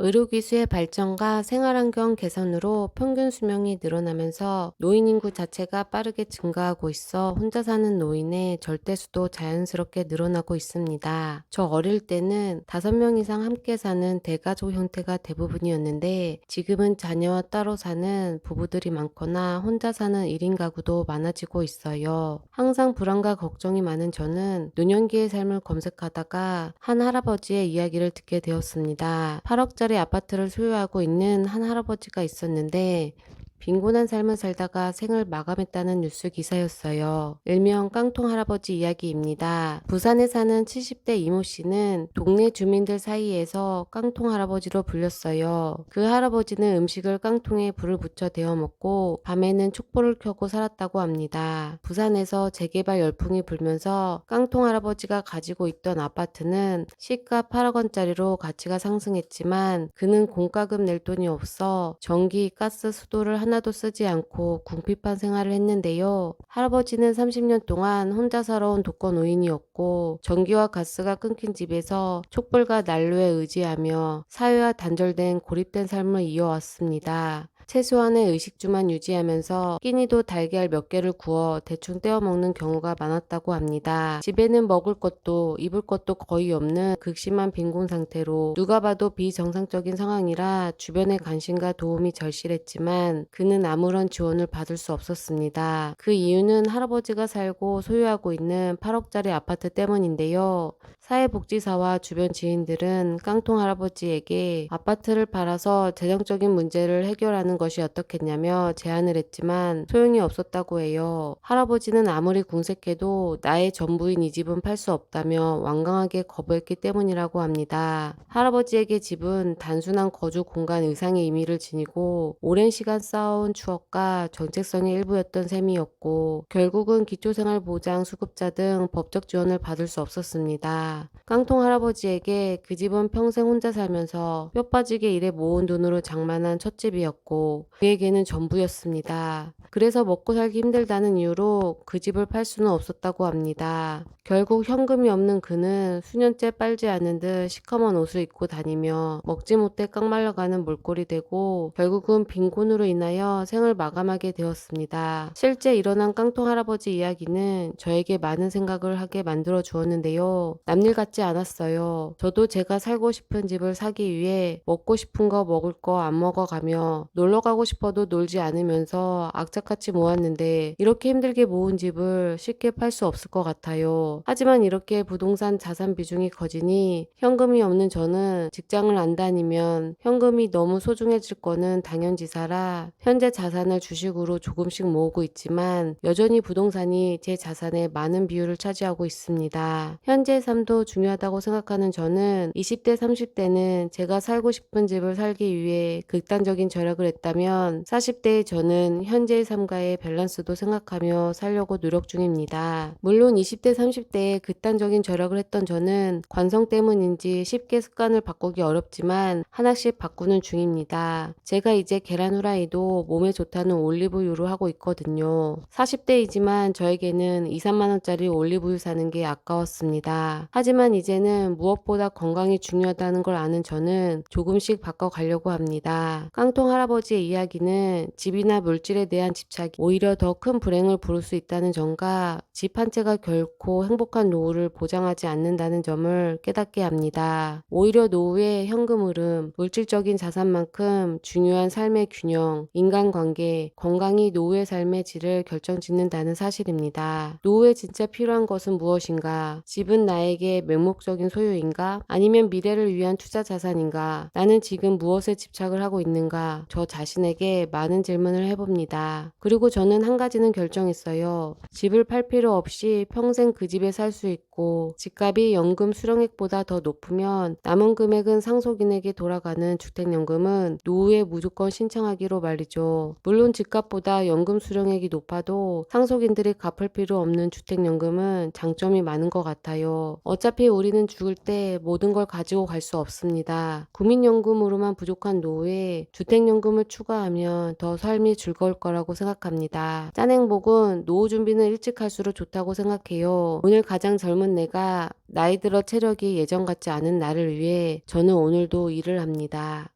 의료기술의 발전과 생활환경 개선으로 평균 수명이 늘어나면서 노인 인구 자체가 빠르게 증가하고 있어 혼자 사는 노인의 절대수도 자연스럽게 늘어나고 있습니다. 저 어릴 때는 5명 이상 함께 사는 대가족 형태가 대부분이었는데 지금은 자녀와 따로 사는 부부들이 많거나 혼자 사는 1인 가구도 많아지고 있어요. 항상 불안과 걱정이 많은 저는 노년기의 삶을 검색하다가 한 할아버지의 이야기를 듣게 되었습니다. 8억짜리 아파트를 소유하고 있는 한 할아버지가 있었는데 빈곤한 삶을 살다가 생을 마감했다는 뉴스 기사였어요. 일명 깡통 할아버지 이야기입니다. 부산에 사는 70대 이모 씨는 동네 주민들 사이에서 깡통 할아버지로 불렸어요. 그 할아버지는 음식을 깡통에 불을 붙여 데워 먹고 밤에는 촛불을 켜고 살았다고 합니다. 부산에서 재개발 열풍이 불면서 깡통 할아버지가 가지고 있던 아파트는 시가 8억 원짜리로 가치가 상승했지만 그는 공과금 낼 돈이 없어 전기, 가스, 수도를 하나도 쓰지 않고 궁핍한 생활을 했는데요. 할아버지는 30년 동안 혼자 살아온 독거노인이었고 전기와 가스가 끊긴 집에서 촛불과 난로에 의지하며 사회와 단절된 고립된 삶을 이어왔습니다. 최소한의 의식주만 유지하면서 끼니도 달걀 몇 개를 구워 대충 떼어 먹는 경우가 많았다고 합니다. 집에는 먹을 것도 입을 것도 거의 없는 극심한 빈곤 상태로 누가 봐도 비정상적인 상황이라 주변의 관심과 도움이 절실했지만 그는 아무런 지원을 받을 수 없었습니다. 그 이유는 할아버지가 살고 소유하고 있는 8억짜리 아파트 때문인데요. 사회복지사와 주변 지인들은 깡통 할아버지에게 아파트를 팔아서 재정적인 문제를 해결하는 것이 어떻겠냐며 제안을 했지만 소용이 없었다고 해요. 할아버지는 아무리 궁색해도 나의 전부인 이 집은 팔 수 없다며 완강하게 거부했기 때문이라고 합니다. 할아버지에게 집은 단순한 거주 공간 의상의 의미를 지니고 오랜 시간 쌓아온 추억과 정체성의 일부였던 셈이었고 결국은 기초생활보장 수급자 등 법적 지원을 받을 수 없었습니다. 깡통 할아버지에게 그 집은 평생 혼자 살면서 뼈 빠지게 일해 모은 돈으로 장만한 찻집이었고 그에게는 전부였습니다. 그래서 먹고 살기 힘들다는 이유로 그 집을 팔 수는 없었다고 합니다. 결국 현금이 없는 그는 수년째 빨지 않은 듯 시커먼 옷을 입고 다니며 먹지 못해 깡말려가는 몰골이 되고 결국은 빈곤으로 인하여 생을 마감하게 되었습니다. 실제 일어난 깡통 할아버지 이야기는 저에게 많은 생각을 하게 만들어 주었는데요. 남일 같지 않았어요. 저도 제가 살고 싶은 집을 사기 위해 먹고 싶은 거 먹을 거 안 먹어가며 놀러 가고 싶어도 놀지 않으면서 악착같이 모았는데 이렇게 힘들게 모은 집을 쉽게 팔 수 없을 것 같아요. 하지만 이렇게 부동산 자산 비중이 커지니 현금이 없는 저는 직장을 안 다니면 현금이 너무 소중해질 거는 당연지사라 현재 자산을 주식으로 조금씩 모으고 있지만 여전히 부동산이 제 자산의 많은 비율을 차지하고 있습니다. 현재의 삶도 중요하다고 생각하는 저는 20대, 30대는 제가 살고 싶은 집을 살기 위해 극단적인 절약을 했다면 40대의 저는 현재의 삶과의 밸런스도 생각하며 살려고 노력 중입니다. 물론 20대, 30대에 극단적인 절약을 했던 저는 관성 때문인지 쉽게 습관을 바꾸기 어렵지만 하나씩 바꾸는 중입니다. 제가 이제 계란 후라이도 몸에 좋다는 올리브유로 하고 있거든요. 40대이지만 저에게는 2, 3만 원짜리 올리브유 사는 게 아까웠습니다. 하지만 이제는 무엇보다 건강이 중요하다는 걸 아는 저는 조금씩 바꿔가려고 합니다. 깡통 할아버지의 이야기는 집이나 물질에 대한 집착이 오히려 더 큰 불행을 부를 수 있다는 점과 집 한 채가 결코 행복한 노후를 보장하지 않는다는 점을 깨닫게 합니다. 오히려 노후의 현금 흐름, 물질적인 자산만큼 중요한 삶의 균형, 인간관계, 건강이 노후의 삶의 질을 결정짓는다는 사실입니다. 노후에 진짜 필요한 것은 무엇인가? 집은 나에게 맹목적인 소유인가? 아니면 미래를 위한 투자 자산인가? 나는 지금 무엇에 집착을 하고 있는가? 저 자신에게 많은 질문을 해봅니다. 그리고 저는 한 가지는 결정했어요. 집을 팔 필요 없이 평생 그 집에 살 수 있고 집값이 연금 수령액보다 더 높으면 남은 금액은 상속인에게 돌아가는 주택연금은 노후에 무조건 신청하기로 말이죠. 물론 집값보다 연금 수령액이 높아도 상속인들이 갚을 필요 없는 주택연금은 장점이 많은 것 같아요. 어차피 우리는 죽을 때 모든 걸 가지고 갈 수 없습니다. 국민연금으로만 부족한 노후에 주택연금을 추가하면 더 삶이 즐거울 거라고 생각합니다. 짠 행복은 노후 준비는 일찍 할수록 좋다고 생각해요. 오늘 가장 젊은 젊은 내가 나이 들어 체력이 예전 같지 않은 나를 위해 저는 오늘도 일을 합니다.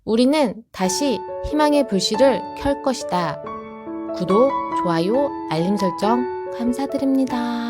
우리는 다시 희망의 불씨를 켤 것이다. 구독, 좋아요, 알림 설정 감사드립니다.